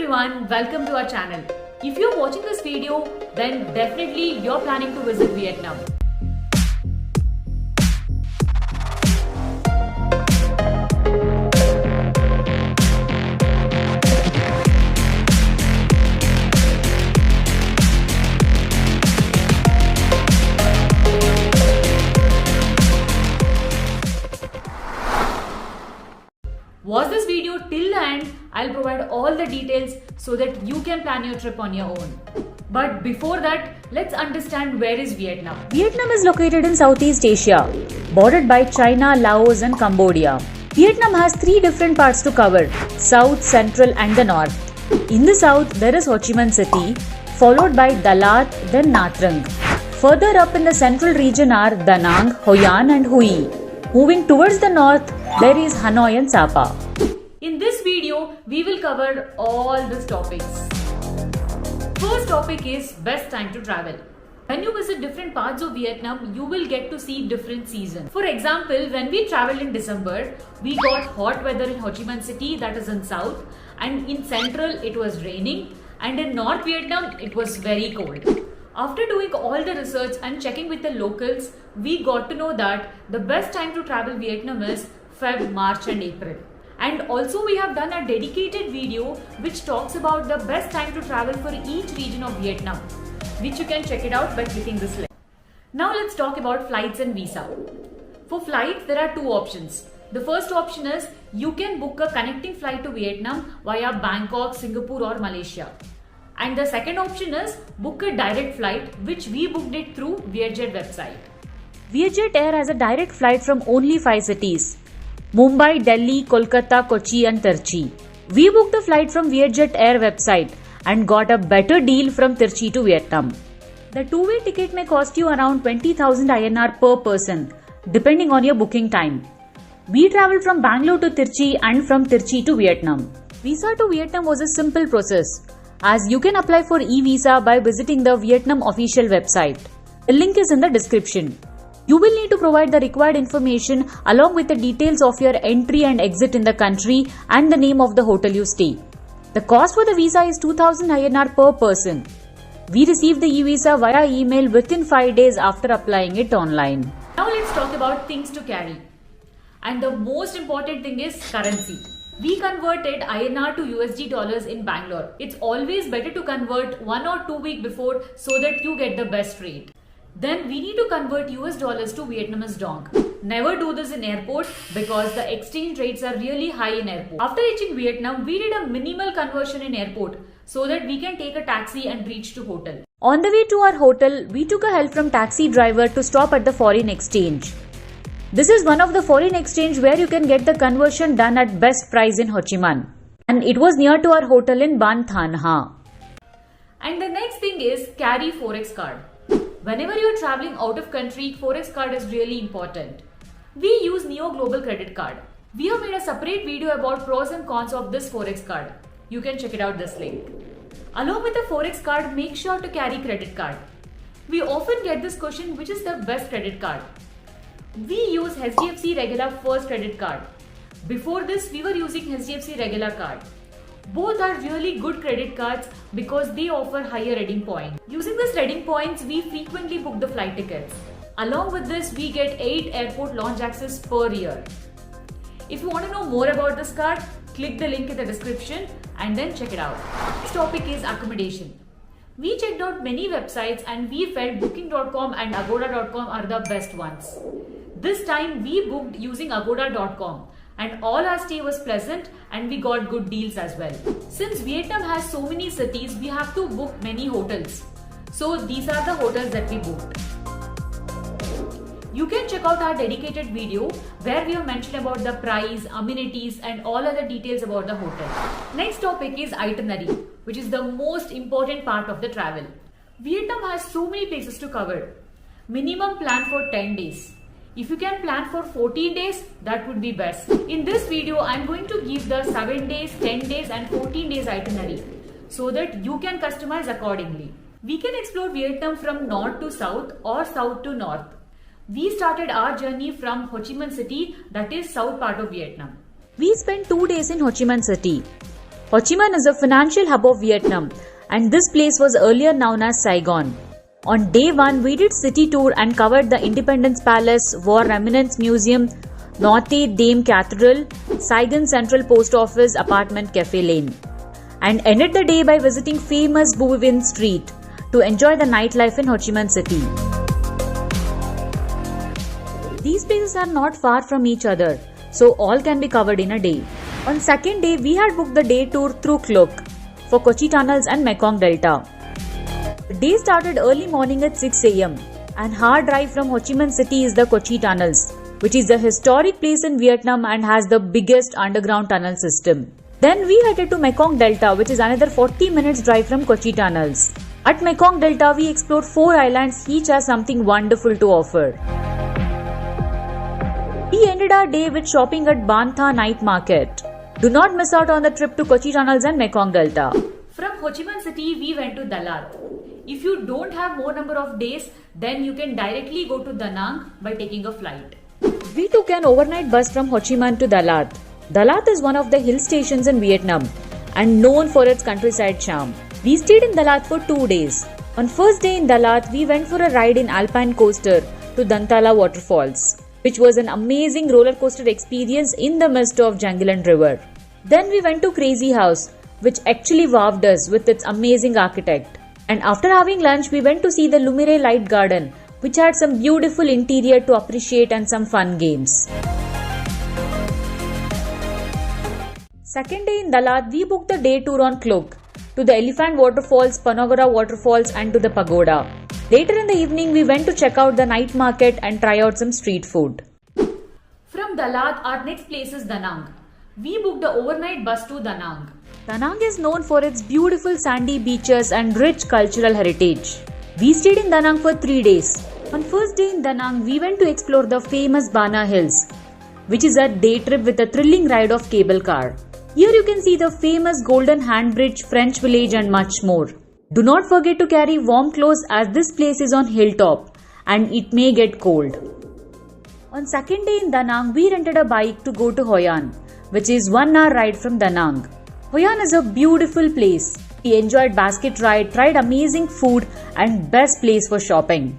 everyone, welcome to our channel. If you're watching this video, then definitely you're planning to visit Vietnam. Watch this video till the end. I'll provide all the details so that you can plan your trip on your own. But before that, let's understand where is Vietnam. Vietnam is located in Southeast Asia, bordered by China, Laos and Cambodia. Vietnam has three different parts to cover: South, Central and the North. In the South, there is Ho Chi Minh City, followed by Dalat, then Nha Trang. Further up in the Central region are Da Nang, Hoi An and Hue. Moving towards the north, there is Hanoi and Sapa. In this video, we will cover all these topics. First topic is best time to travel. When you visit different parts of Vietnam, you will get to see different seasons. For example, when we traveled in December, we got hot weather in Ho Chi Minh City, that is in south, and in central it was raining, and in North Vietnam it was very cold. After doing all the research and checking with the locals, we got to know that the best time to travel Vietnam is Feb, March and April. And also we have done a dedicated video which talks about the best time to travel for each region of Vietnam, which you can check it out by clicking this link. Now let's talk about flights and visa. For flights, there are two options. The first option is you can book a connecting flight to Vietnam via Bangkok, Singapore or Malaysia. And the second option is book a direct flight, which we booked it through Vietjet website. Vietjet Air has a direct flight from only 5 cities: Mumbai, Delhi, Kolkata, Kochi and Tirchi. We booked the flight from Vietjet Air website and got a better deal from Tirchi to Vietnam. The two-way ticket may cost you around 20,000 INR per person, depending on your booking time. We travelled from Bangalore to Tirchi and from Tirchi to Vietnam. Visa to Vietnam was a simple process, as you can apply for e-visa by visiting the Vietnam official website. The link is in the description. You will need to provide the required information along with the details of your entry and exit in the country and the name of the hotel you stay. The cost for the visa is 2000 INR per person. We received the e-visa via email within 5 days after applying it online. Now let's talk about things to carry. And the most important thing is currency. We converted INR to USD dollars in Bangalore. It's always better to convert 1 or 2 weeks before so that you get the best rate. Then we need to convert US dollars to Vietnamese dong. Never do this in airport because the exchange rates are really high in airport. After reaching Vietnam, we did a minimal conversion in airport so that we can take a taxi and reach to hotel. On the way to our hotel, we took a help from taxi driver to stop at the foreign exchange. This is one of the foreign exchange where you can get the conversion done at best price in Ho Chi Minh. And it was near to our hotel in Ban Than Ha. And the next thing is carry Forex card. Whenever you are traveling out of country, Forex card is really important. We use Neo Global Credit Card. We have made a separate video about pros and cons of this Forex card. You can check it out this link. Along with the Forex card, make sure to carry credit card. We often get this question, which is the best credit card? We use HDFC Regular First Credit Card. Before this, we were using HDFC Regular Card. Both are really good credit cards because they offer higher redeem points. Using these redeem points, we frequently book the flight tickets. Along with this, we get 8 airport lounge access per year. If you want to know more about this card, click the link in the description and then check it out. Next topic is accommodation. We checked out many websites and we felt booking.com and agoda.com are the best ones. This time we booked using agoda.com. And all our stay was pleasant and we got good deals as well. Since Vietnam has so many cities, we have to book many hotels. So these are the hotels that we booked. You can check out our dedicated video where we have mentioned about the price, amenities and all other details about the hotel. Next topic is itinerary, which is the most important part of the travel. Vietnam has so many places to cover. Minimum plan for 10 days. If you can plan for 14 days, that would be best. In this video, I am going to give the 7 days, 10 days and 14 days itinerary so that you can customize accordingly. We can explore Vietnam from north to south or south to north. We started our journey from Ho Chi Minh City, that is south part of Vietnam. We spent 2 days in Ho Chi Minh City. Ho Chi Minh is a financial hub of Vietnam, and this place was earlier known as Saigon. On day 1, we did city tour and covered the Independence Palace, War Remnants Museum, Notre Dame Cathedral, Saigon Central Post Office, Apartment Cafe Lane, and ended the day by visiting famous Bui Vin Street to enjoy the nightlife in Ho Chi Minh City. These places are not far from each other, so all can be covered in a day. On second day, we had booked the day tour through Kluk for Kochi Tunnels and Mekong Delta. The day started early morning at 6 am, and hard drive from Ho Chi Minh City is the Kochi Tunnels, which is a historic place in Vietnam and has the biggest underground tunnel system. Then we headed to Mekong Delta, which is another 40 minutes drive from Kochi Tunnels. At Mekong Delta, we explored 4 islands, each has something wonderful to offer. We ended our day with shopping at Ban Tha Night Market. Do not miss out on the trip to Kochi Tunnels and Mekong Delta. From Ho Chi Minh City, we went to Dalat. If you don't have more number of days, then you can directly go to Da Nang by taking a flight. We took an overnight bus from Ho Chi Minh to Dalat. Dalat is one of the hill stations in Vietnam and known for its countryside charm. We stayed in Dalat for 2 days. On first day in Dalat, we went for a ride in Alpine Coaster to Dantala Waterfalls, which was an amazing roller coaster experience in the midst of jungle and river. Then we went to Crazy House, which actually wowed us with its amazing architect. And after having lunch, we went to see the Lumire Light Garden, which had some beautiful interior to appreciate and some fun games. Second day in Dalat, we booked the day tour on Kluk to the Elephant Waterfalls, Panagora Waterfalls and to the pagoda. Later in the evening, we went to check out the night market and try out some street food. From Dalat, our next place is Da Nang. We booked the overnight bus to Da Nang. Da Nang is known for its beautiful sandy beaches and rich cultural heritage. We stayed in Da Nang for 3 days. On first day in Da Nang, we went to explore the famous Bana Hills, which is a day trip with a thrilling ride of cable car. Here you can see the famous Golden Hand Bridge, French Village and much more. Do not forget to carry warm clothes as this place is on hilltop and it may get cold. On second day in Da Nang, we rented a bike to go to Hoi An, which is 1 hour ride from Da Nang. Hoi An is a beautiful place. We enjoyed basket ride, tried amazing food and best place for shopping.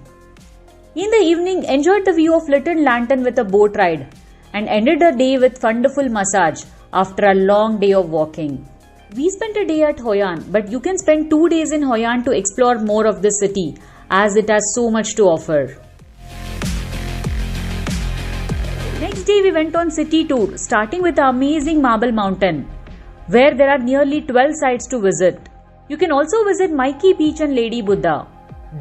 In the evening, enjoyed the view of Little Lantern with a boat ride and ended the day with wonderful massage after a long day of walking. We spent a day at Hoi An, but you can spend 2 days in Hoi An to explore more of the city as it has so much to offer. Next day we went on city tour, starting with the amazing Marble Mountain, where there are nearly 12 sites to visit. You can also visit Maiki Beach and Lady Buddha.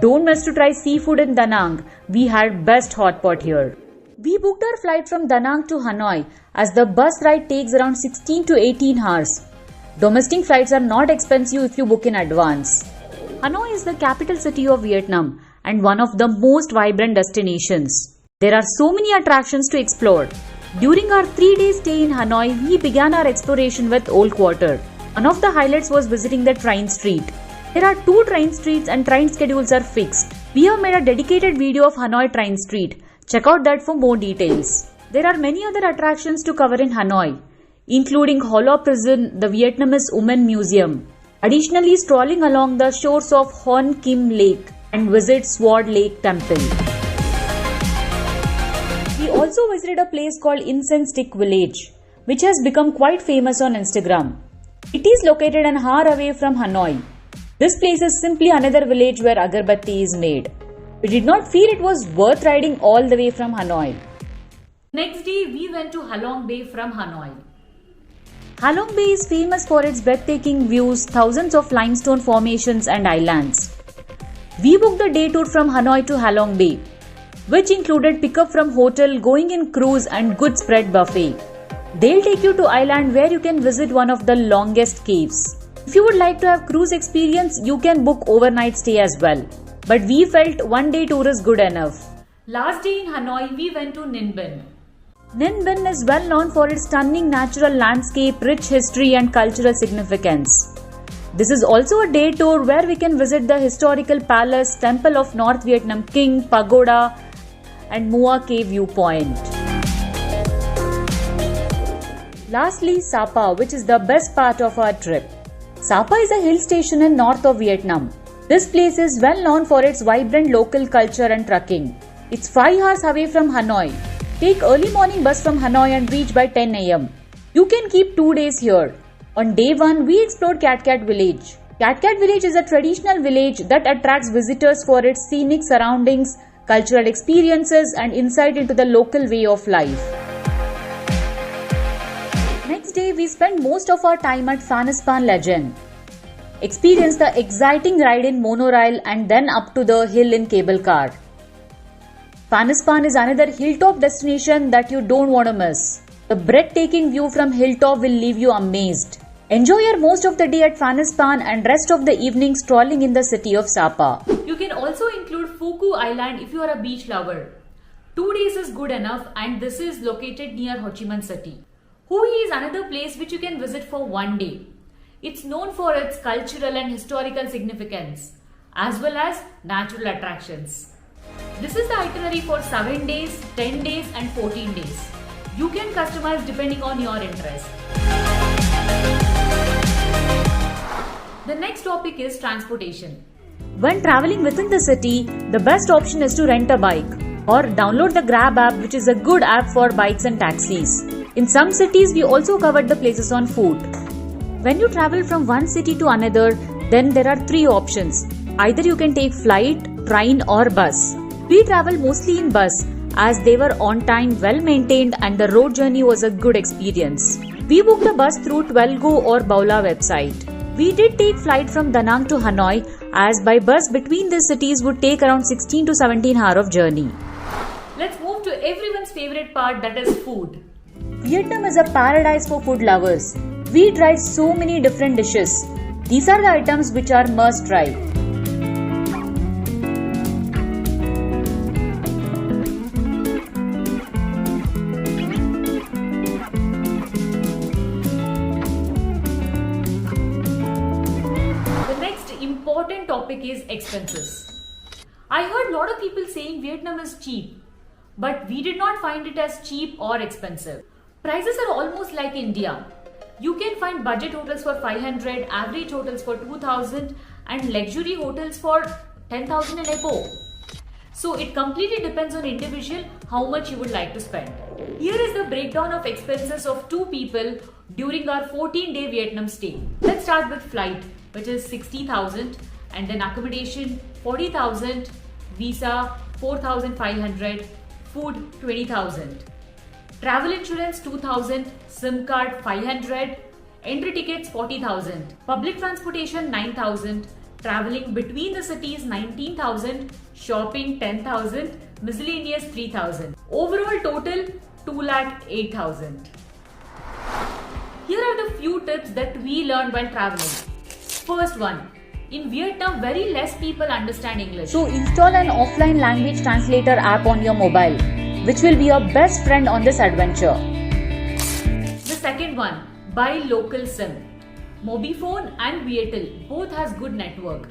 Don't miss to try seafood in Da Nang. We had best hot pot here. We booked our flight from Da Nang to Hanoi as the bus ride takes around 16 to 18 hours. Domestic flights are not expensive if you book in advance. Hanoi is the capital city of Vietnam and one of the most vibrant destinations. There are so many attractions to explore. During our 3-day stay in Hanoi, we began our exploration with Old Quarter. One of the highlights was visiting the train street. There are 2 train streets and train schedules are fixed. We have made a dedicated video of Hanoi train street. Check out that for more details. There are many other attractions to cover in Hanoi, including Hollow Prison, the Vietnamese Women Museum. Additionally, strolling along the shores of Hon Kim Lake and visit Sword Lake Temple. We also visited a place called Incense Stick Village, which has become quite famous on Instagram. It is located an hour away from Hanoi. This place is simply another village where agarbatti is made. We did not feel it was worth riding all the way from Hanoi. Next day, we went to Halong Bay from Hanoi. Halong Bay is famous for its breathtaking views, thousands of limestone formations and islands. We booked the day tour from Hanoi to Halong Bay, which included pickup from hotel, going in cruise and good spread buffet. They'll take you to island where you can visit one of the longest caves. If you would like to have cruise experience, you can book overnight stay as well. But we felt 1 day tour is good enough. Last day in Hanoi, we went to Ninh Binh. Ninh Binh is well known for its stunning natural landscape, rich history and cultural significance. This is also a day tour where we can visit the historical palace, temple of North Vietnam King, pagoda and Mua Cave viewpoint. Lastly, Sapa, which is the best part of our trip. Sapa is a hill station in north of Vietnam. This place is well known for its vibrant local culture and trekking. It's 5 hours away from Hanoi. Take early morning bus from Hanoi and reach by 10 am. You can keep 2 days here. On day 1, we explored Cat Cat Village. Cat Cat Village is a traditional village that attracts visitors for its scenic surroundings, cultural experiences, and insight into the local way of life. Next day, we spent most of our time at Fanispan Legend. Experience the exciting ride in monorail and then up to the hill in cable car. Fanispan is another hilltop destination that you don't want to miss. The breathtaking view from hilltop will leave you amazed. Enjoy your most of the day at Fanispan and rest of the evening strolling in the city of Sapa. You can also include Phucu Island if you are a beach lover. 2 days is good enough, and this is located near Ho Chi Minh City. Hue is another place which you can visit for 1 day. It's known for its cultural and historical significance, as well as natural attractions. This is the itinerary for 7 days, 10 days and 14 days. You can customize depending on your interest. The next topic is transportation. When traveling within the city, the best option is to rent a bike or download the Grab app, which is a good app for bikes and taxis. In some cities, we also covered the places on foot. When you travel from one city to another, then there are 3 options. Either you can take flight, train or bus. We traveled mostly in bus as they were on time, well maintained, and the road journey was a good experience. We booked a bus through 12Go or Baula website. We did take flight from Da Nang to Hanoi, as by bus between these cities would take around 16 to 17 hours of journey. Let's move to everyone's favorite part, that is food. Vietnam is a paradise for food lovers. We tried so many different dishes. These are the items which are must try. The next important topic is expenses. I heard a lot of people saying Vietnam is cheap, but we did not find it as cheap or expensive. Prices are almost like India. You can find budget hotels for 500, average hotels for 2000 and luxury hotels for 10,000 and above. So it completely depends on individual how much you would like to spend. Here is the breakdown of expenses of 2 people during our 14-day Vietnam stay. Let's start with flight, which is 60,000, and then accommodation 40,000, visa 4,500, food 20,000. Travel insurance 2,000, SIM card 500, entry tickets 40,000, public transportation 9,000, traveling between the cities 19,000, shopping 10,000, miscellaneous 3,000. Overall total 2,08,000. Here are the few tips that we learned while traveling. First one, in Vietnam very less people understand English. So install an offline language translator app on your mobile, which will be your best friend on this adventure. The second one, buy local SIM. Mobifone and Viettel both has good network.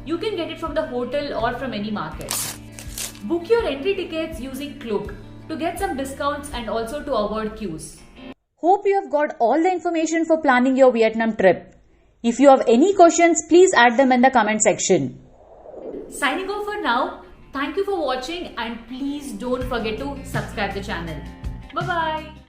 You can get it from the hotel or from any market. Book your entry tickets using Klook to get some discounts and also to avoid queues. Hope you have got all the information for planning your Vietnam trip. If you have any questions, please add them in the comment section. Signing off for now. Thank you for watching and please don't forget to subscribe the channel. Bye bye.